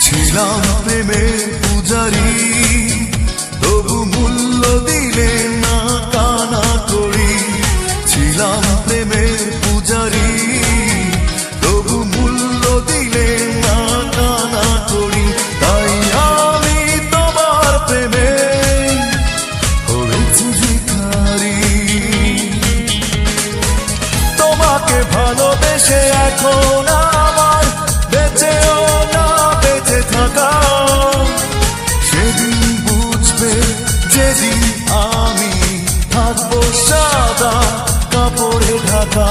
ছিলাম প্রেমের পূজারি, তবু মূল্য দিলে না কানা করি। ছিলাম প্রেমের পূজারি, তবু মূল্য দিলে না কানা করি। তাই আমি তোমার প্রেমে হয়েছি ভিখারি। তোমাকে ভালোবেসে এখন আমার বেঁচেও না বেঁচে থাকা। সেদিন বুঝবে যেদিন আমি থাকবো সাদা কাপড়ে ঢাকা।